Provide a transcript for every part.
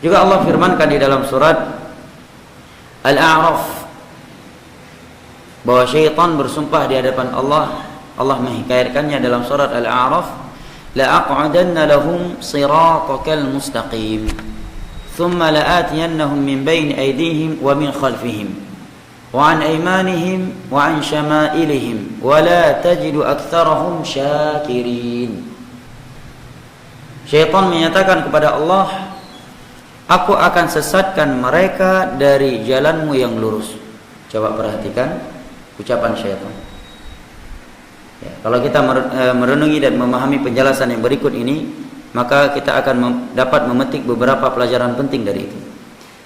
Juga Allah firmankan di dalam surat Al-A'raf bahwa syaitan bersumpah di hadapan Allah. Allah menghikayatkannya dalam surat Al-A'raf, la'aq'udanna lahum siratakal mustaqim thumma la'atiyannahum min bayni aydihim wa min khalfihim wa an aymanihim wa an syama'ilihim wa la tajidu aktsarahum syakirin. Syaitan menyatakan kepada Allah, aku akan sesatkan mereka dari jalanmu yang lurus. Coba perhatikan ucapan syaitan. Ya, kalau kita merenungi dan memahami penjelasan yang berikut ini, maka kita akan dapat memetik beberapa pelajaran penting dari itu.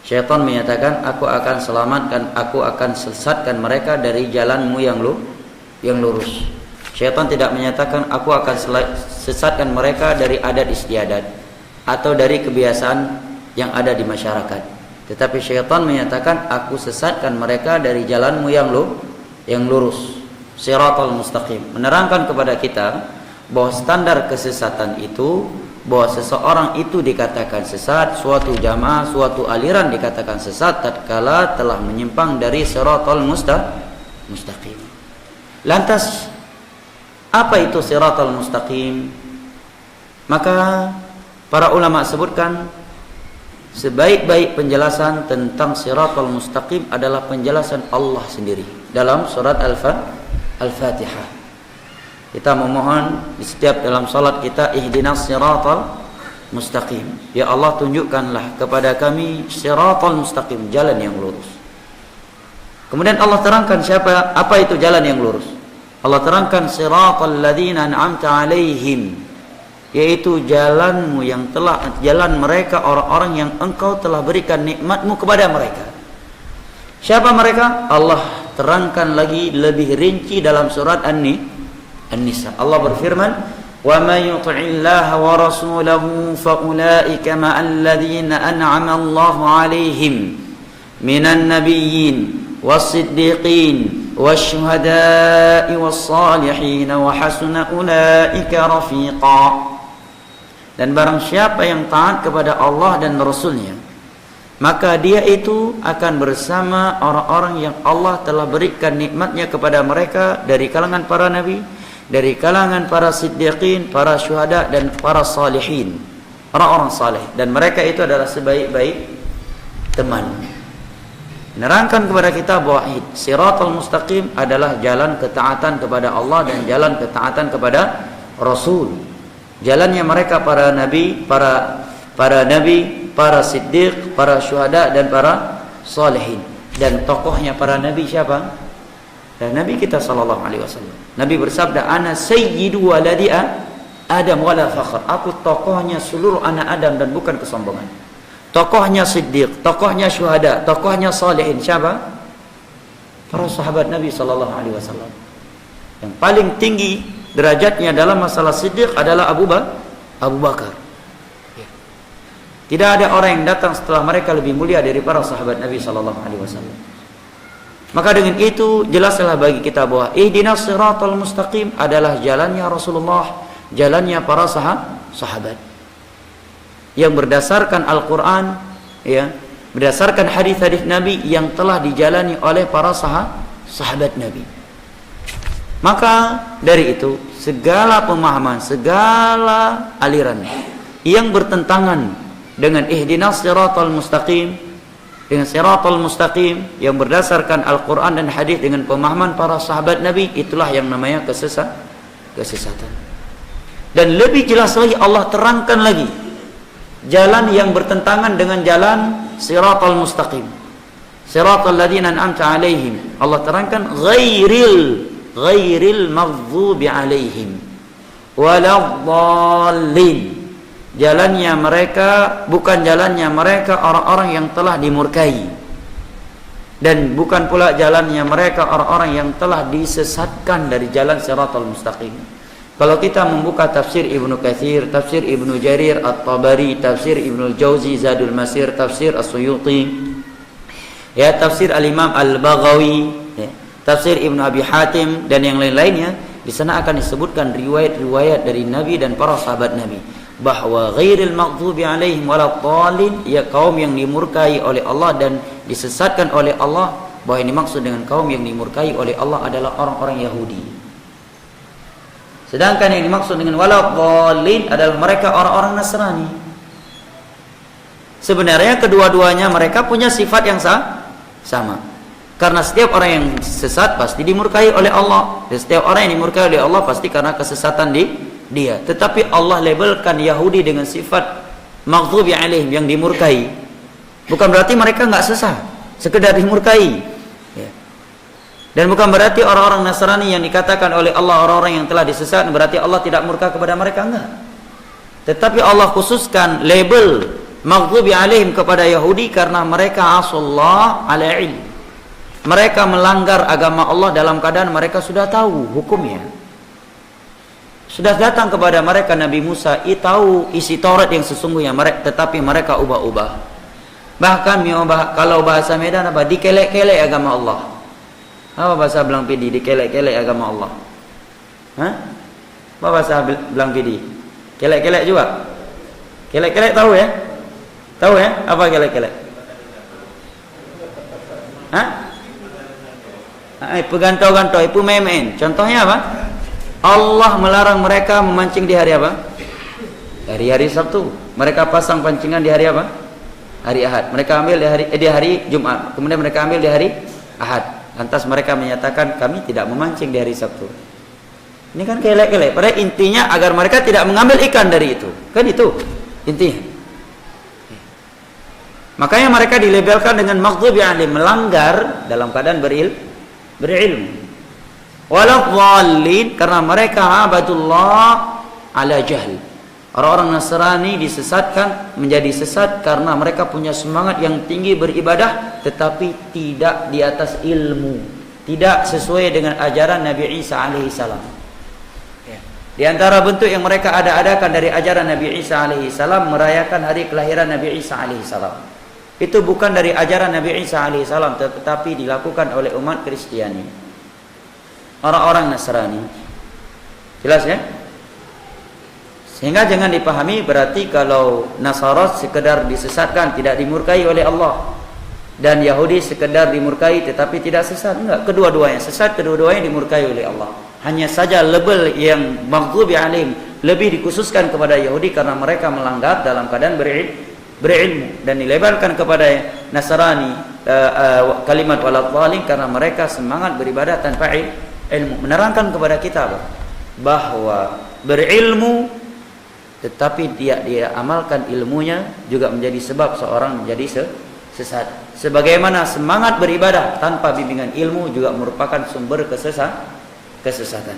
Syaitan menyatakan, aku akan selamatkan, aku akan sesatkan mereka dari jalanmu yang lurus. Syaitan tidak menyatakan, aku akan sesatkan mereka dari adat istiadat atau dari kebiasaan yang ada di masyarakat. Tetapi syaitan menyatakan, aku sesatkan mereka dari jalanmu yang lurus, siratal mustaqim. Menerangkan kepada kita bahwa standar kesesatan itu, bahwa seseorang itu dikatakan sesat, suatu jamaah, suatu aliran dikatakan sesat tatkala telah menyimpang dari siratal mustaqim. Lantas apa itu siratal mustaqim? Maka para ulama sebutkan, sebaik-baik penjelasan tentang siratal mustaqim adalah penjelasan Allah sendiri dalam surat Al-Fatihah. Kita memohon di setiap dalam salat kita, ihdinas siratal mustaqim. Ya Allah, tunjukkanlah kepada kami siratal mustaqim, jalan yang lurus. Kemudian Allah terangkan apa itu jalan yang lurus. Allah terangkan siratal ladzina an'amta 'alaihim, yaitu jalanmu yang jalan mereka, orang-orang yang engkau telah berikan nikmatmu kepada mereka. Siapa mereka? Allah terangkan lagi lebih rinci dalam surat An-Nisa. Allah berfirman, wa may yuti'illaha wa rasulahu fa ulaika ma'al ladzina an'ama Allahu 'alaihim minan nabiyyin was-siddiqin wasyuhada'i was-salihin wa hasuna ulaika rafiqa. Dan barang siapa yang taat kepada Allah dan Rasulnya, maka dia itu akan bersama orang-orang yang Allah telah berikan nikmatnya kepada mereka dari kalangan para nabi, dari kalangan para siddiqin, para syuhada, dan para salihin, orang-orang saleh. Dan mereka itu adalah sebaik-baik teman. Menerangkan kepada kita bahwa siratal mustaqim adalah jalan ketaatan kepada Allah dan jalan ketaatan kepada Rasul. Jalannya mereka para nabi, para nabi, para siddiq, para syuhada, dan para salihin. Dan tokohnya para nabi siapa? Dan Nabi kita sallallahu alaihi wasallam. Nabi bersabda, ana sayyidu waladi Adam wala fakhr. Aku tokohnya seluruh anak Adam dan bukan kesombongan. Tokohnya siddiq, tokohnya syuhada, tokohnya salihin siapa? Para sahabat Nabi sallallahu alaihi wasallam. Yang paling tinggi derajatnya dalam masalah siddiq adalah Abu Bakar. Tidak ada orang yang datang setelah mereka lebih mulia dari para sahabat Nabi sallallahu alaihi wasallam. Maka dengan itu jelaslah bagi kita bahwa ihdinas siratal mustaqim adalah jalannya Rasulullah, jalannya para sahabat yang berdasarkan Al-Quran, ya, berdasarkan hadis-hadis Nabi yang telah dijalani oleh para sahabat Nabi. Maka dari itu segala pemahaman, segala aliran yang bertentangan dengan ihdinas siratal mustaqim, dengan siratal mustaqim yang berdasarkan Al-Quran dan hadis dengan pemahaman para sahabat Nabi, itulah yang namanya kesesatan. Dan lebih jelas lagi Allah terangkan lagi jalan yang bertentangan dengan jalan siratal mustaqim, siratal ladzina an'amta 'alaihim. Allah terangkan ghairil maghdubi 'alaihim waladdallin. Jalannya mereka bukan jalannya mereka orang-orang yang telah dimurkai, dan bukan pula jalannya mereka orang-orang yang telah disesatkan dari jalan siratal mustaqim. Kalau kita membuka tafsir Ibnu Katsir, tafsir Ibnu Jarir At-Tabari, tafsir Ibnu Jauzi Zadul Masir, tafsir As-Suyuti, ya, tafsir Al-Imam Al-Baghawi, ya, tafsir Ibnu Abi Hatim, dan yang lain-lainnya, di sana akan disebutkan riwayat-riwayat dari Nabi dan para sahabat Nabi. bahwa ghairil maghdubi alaihim waladdallin, ya kaum yang dimurkai oleh Allah dan disesatkan oleh Allah, bahwa ini maksud dengan kaum yang dimurkai oleh Allah adalah orang-orang Yahudi. Sedangkan yang dimaksud dengan waladdallin adalah mereka orang-orang Nasrani. Sebenarnya kedua-duanya mereka punya sifat yang sama. Karena setiap orang yang sesat pasti dimurkai oleh Allah, dan setiap orang yang dimurkai oleh Allah pasti karena kesesatan dia. Tetapi Allah labelkan Yahudi dengan sifat maghdubi alaihim, yang dimurkai. Bukan berarti mereka nggak sesat, sekedar dimurkai. Ya. Dan bukan berarti orang-orang Nasrani yang dikatakan oleh Allah orang-orang yang telah disesatkan berarti Allah tidak murka kepada mereka, enggak. Tetapi Allah khususkan label maghdubi alaihim kepada Yahudi karena mereka asallah ala ilm. Mereka melanggar agama Allah dalam keadaan mereka sudah tahu hukumnya. Sudah datang kepada mereka Nabi Musa, tahu isi Taurat yang sesungguhnya, tetapi mereka ubah-ubah. Bahkan kalau bahasa Medan apa? Dikelek-kelek agama Allah. Apa bahasa Belang Pidi? Dikelek-kelek agama Allah. Hah? Apa bahasa Belang Pidi? Kelek-kelek juga? Kelek-kelek tahu ya? Tahu ya? Apa kelek-kelek? Hah? Pegantau-gantau, ipu memen. Contohnya apa? Allah melarang mereka memancing di hari apa? Hari-hari Sabtu. Mereka pasang pancingan di hari apa? Hari Ahad. Mereka ambil di hari Jumat. Kemudian mereka ambil di hari Ahad. Lantas mereka menyatakan kami tidak memancing di hari Sabtu. Ini kan kelek-kelek. Pada intinya agar mereka tidak mengambil ikan dari itu. Kan itu intinya. Makanya mereka dilabelkan dengan maghdubi alaihim, melanggar dalam keadaan berilmu. Waladdallin karena mereka abadullah ala jahl. Orang-orang Nasrani disesatkan menjadi sesat karena mereka punya semangat yang tinggi beribadah tetapi tidak di atas ilmu, tidak sesuai dengan ajaran Nabi Isa alaihi salam. Di antara bentuk yang mereka ada-adakan dari ajaran Nabi Isa alaihi salam merayakan hari kelahiran Nabi Isa alaihi salam. Itu bukan dari ajaran Nabi Isa alaihi salam tetapi dilakukan oleh umat Kristiani, orang-orang Nasrani. Jelas ya? Sehingga jangan dipahami berarti kalau Nasara sekedar disesatkan tidak dimurkai oleh Allah, dan Yahudi sekedar dimurkai tetapi tidak sesat. Enggak, kedua-duanya sesat, kedua-duanya dimurkai oleh Allah. Hanya saja label yang maghdubi alaihim lebih dikhususkan kepada Yahudi karena mereka melanggar dalam keadaan berilmu, dan dilabelkan kepada Nasrani kalimat waladdallin karena mereka semangat beribadah tanpa ilmu. Menerangkan kepada kita bahwa berilmu tetapi dia amalkan ilmunya juga menjadi sebab seorang menjadi sesat. Sebagaimana semangat beribadah tanpa bimbingan ilmu juga merupakan sumber kesesatan.